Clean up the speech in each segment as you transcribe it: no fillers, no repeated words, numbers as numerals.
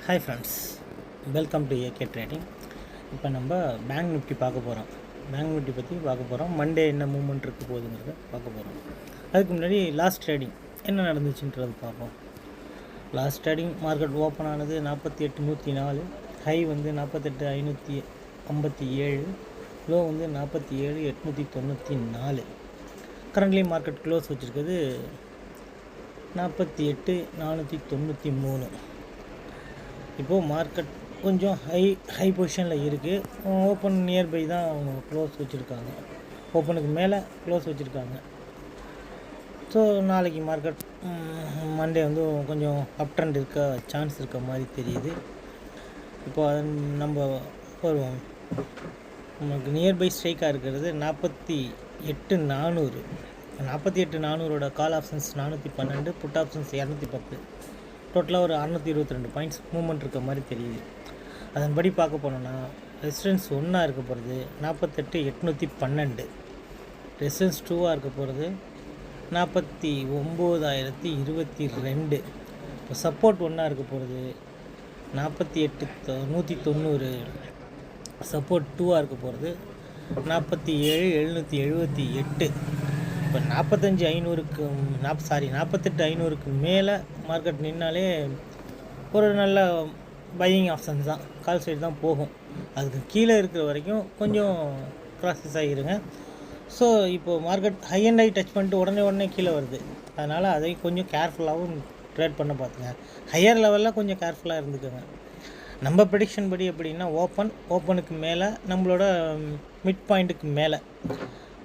Hi friends, welcome to AK trading. இப்போ நம்ம bank Nifty பார்க்க போகிறோம். பேங்க் நிஃப்டி பற்றி பார்க்க போகிறோம். மண்டே என்ன மூவ்மெண்ட் இருக்க போகுதுங்கிறத பார்க்க போகிறோம். அதுக்கு முன்னாடி லாஸ்ட் ட்ரேடிங் என்ன நடந்துச்சுன்றது பார்ப்போம். லாஸ்ட் ட்ரேடிங் மார்க்கெட் ஓப்பன் ஆனது 48,104, ஹை வந்து 48,557, லோ வந்து 47,894. கரண்ட்லி மார்க்கெட் க்ளோஸ் வச்சுருக்குது 48,493. இப்போது மார்க்கெட் கொஞ்சம் ஹை பொசிஷனில் இருக்குது. ஓப்பன் நியர்பை தான் அவங்க க்ளோஸ் வச்சுருக்காங்க. ஓப்பனுக்கு மேலே க்ளோஸ் வச்சுருக்காங்க. ஸோ நாளைக்கு மார்க்கெட் மண்டே வந்து கொஞ்சம் அப் ட்ரெண்ட் இருக்க சான்ஸ் இருக்க மாதிரி தெரியுது. இப்போ நம்ம வருவோம். நமக்கு நியர்பை ஸ்ட்ரைக்காக இருக்கிறது 48,400. 48,400 கால் ஆப்ஷன்ஸ் 412, புட் ஆப்ஷன்ஸ் 210. டோட்டலாக ஒரு 622 பாயிண்ட்ஸ் மூவ்மெண்ட் இருக்க மாதிரி தெரியுது. அதன்படி பார்க்க போனோன்னா ரெசிஸ்டன்ஸ் 1 இருக்க போகிறது 48,812. ரெசிஸ்டன்ஸ் 2 இருக்க போகிறது 49,022. இப்போ சப்போர்ட் 1 இருக்க போகிறது 48,190. சப்போர்ட் 2 இருக்க போகிறது 47,778. இப்போ 48,500க்கு மேலே மார்க்கெட் நின்னாலே ஒரு நல்ல பையிங் ஆப்ஷன்ஸ் தான், கால் சைடு தான் போகும். அதுக்கு கீழே இருக்கிற வரைக்கும் கொஞ்சம் ப்ராசஸ் ஆகிருங்க. ஸோ இப்போது market high and high touch பண்ணிட்டு உடனே கீழே வருது. அதனால் அதை கொஞ்சம் கேர்ஃபுல்லாகவும் ட்ரேட் பண்ண பார்த்துங்க. ஹையர் லெவலில் கொஞ்சம் கேர்ஃபுல்லாக இருந்துக்கோங்க. நம்ம ப்ரெடிக்ஷன் படி எப்படின்னா ஓப்பனுக்கு மேலே நம்மளோட மிட் பாயிண்ட்டுக்கு மேலே,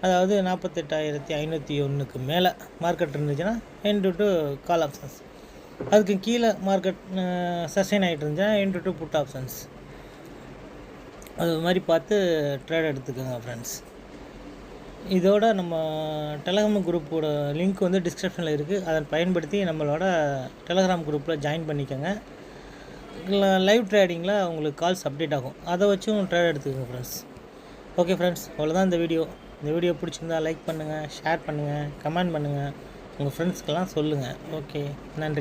அதாவது 48,501க்கு மேலே மார்க்கெட் இருந்துச்சுன்னா N/2 கால் ஆப்ஷன்ஸ். அதுக்கு கீழே மார்க்கெட் சஸ்டைன் ஆகிட்டு இருந்துச்சுன்னா N/2 புட் ஆப்ஷன்ஸ். அது மாதிரி பார்த்து ட்ரேட் எடுத்துக்கோங்க ஃப்ரெண்ட்ஸ். இதோட நம்ம டெலகிராம் குரூப்போட லிங்க் வந்து டிஸ்கிரிப்ஷனில் இருக்குது. அதை பயன்படுத்தி நம்மளோட டெலகிராம் குரூப்பில் ஜாயின் பண்ணிக்கோங்க. லைவ் ட்ரேடிங்கில் உங்களுக்கு கால்ஸ் அப்டேட் ஆகும். அதை வச்சும் ட்ரேட் எடுத்துக்கோங்க ஃப்ரெண்ட்ஸ். ஓகே ஃப்ரெண்ட்ஸ், அவ்வளோதான் இந்த வீடியோ. இந்த வீடியோ பிடிச்சிருந்தா லைக் பண்ணுங்கள், ஷேர் பண்ணுங்கள், கமெண்ட் பண்ணுங்கள், உங்கள் ஃப்ரெண்ட்ஸ்க்கெல்லாம் சொல்லுங்கள். ஓகே, நன்றி.